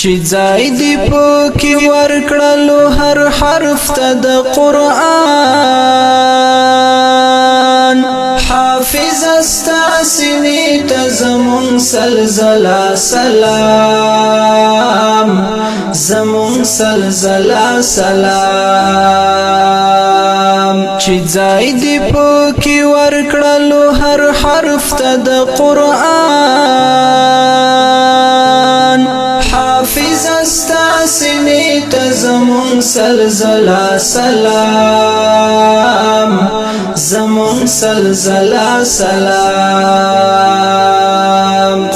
چې ځای دی پکې ورکړلو هر حرف ته د قرآن حافظ استا سینې ته زمون سلزلا سلام زمون سلزلا سلام چې ځای دی پکې ورکړلو هر حرف ته د قرآن حافظ استا سینې ته زمون سلزلا سلام زمون سلزلا سلام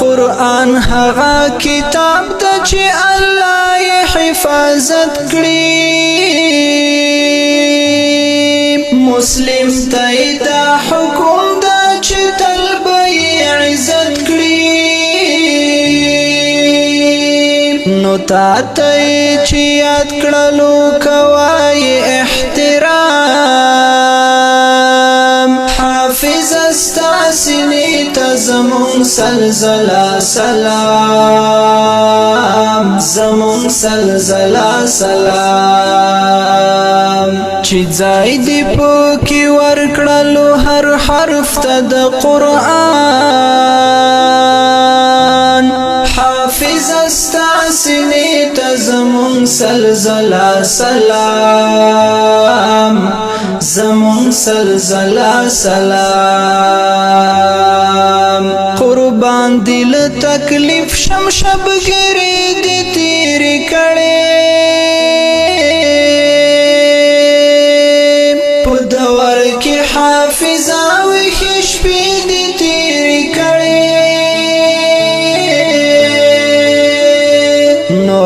قرآن هغه کتاب ته چې الله یې حفاظت کړي مسلم ته دا حکم ده چې تل به یې عزت کړي نو تا ته چې یاد کړلو کوای احترام حافظ استا سینې ته زمون سلزلا سلام زمون سلزلا سلام چې ځای دی پکې ورکړلو هر حرف ته د قرآن حافظ استا سینې ته زمون سلزلا سلام زمون سلزلا سلام قربان دل تکلیف شم شبګری دې تیرې کړې په دور کې حافظ او شپې دې تیرې کړې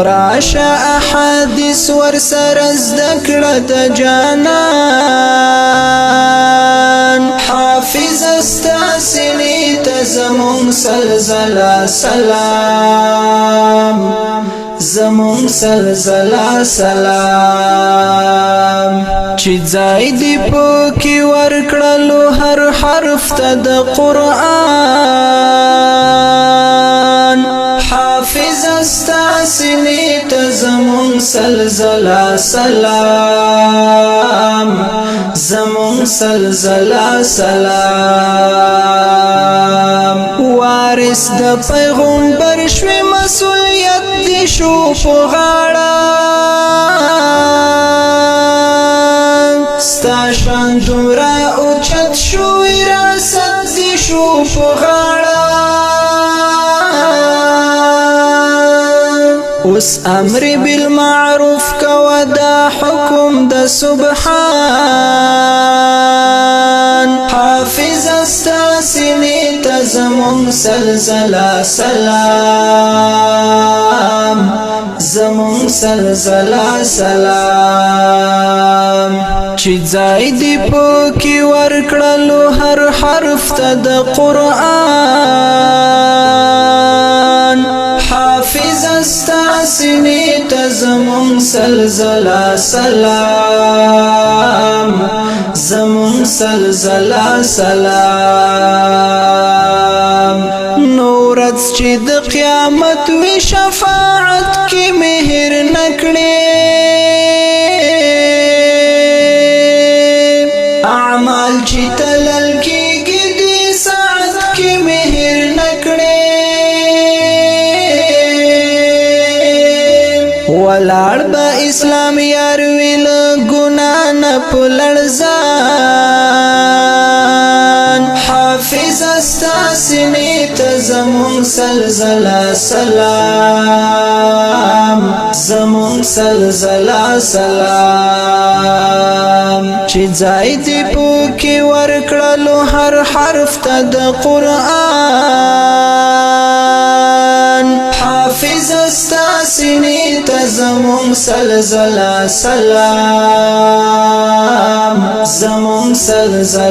راشه احادیث ورسره زده کړه د جانان حافظ استا سینې ته زمون سلزلا سلام زمون سلزلا سلام چې ځای دی پکې ورکړلو هر حرف ته د قرآن حافظ استا سینې ته زمون سلزلا سلام زمون سلزلا سلام وارث د پیغمبر شوی مسؤلیت دی شو په غاړه ستا شان دومره اوچت شو وراثت دی شو په غاړه اوس امر بالمعروف کوا دا حکم د سبحان حافظ استا سینې ته زمون سلزلا سلام زمون سلزلا سلام چې ځای دی پکې ورکړلو هر حرف ته د قرآن حافظ استا سینې ته زمون سلزلا سلام زمون سلزلا سلام نورت چې د قیامت وی شفاعت کې مهر نکړي اعمال چې تلل کېږي دې ساعت کې مهر نکړي ولاړ با اسلام یار ویل ګنا نه پلړزان حافظ استا سینې ته زمون سلزلا سلام زمون سلزلا سلام چې ځای دی پکې ورکړلو هر حرف ته د قرآن حافظ استا سینې ته زمون سلزلا سلام زمون سلزلا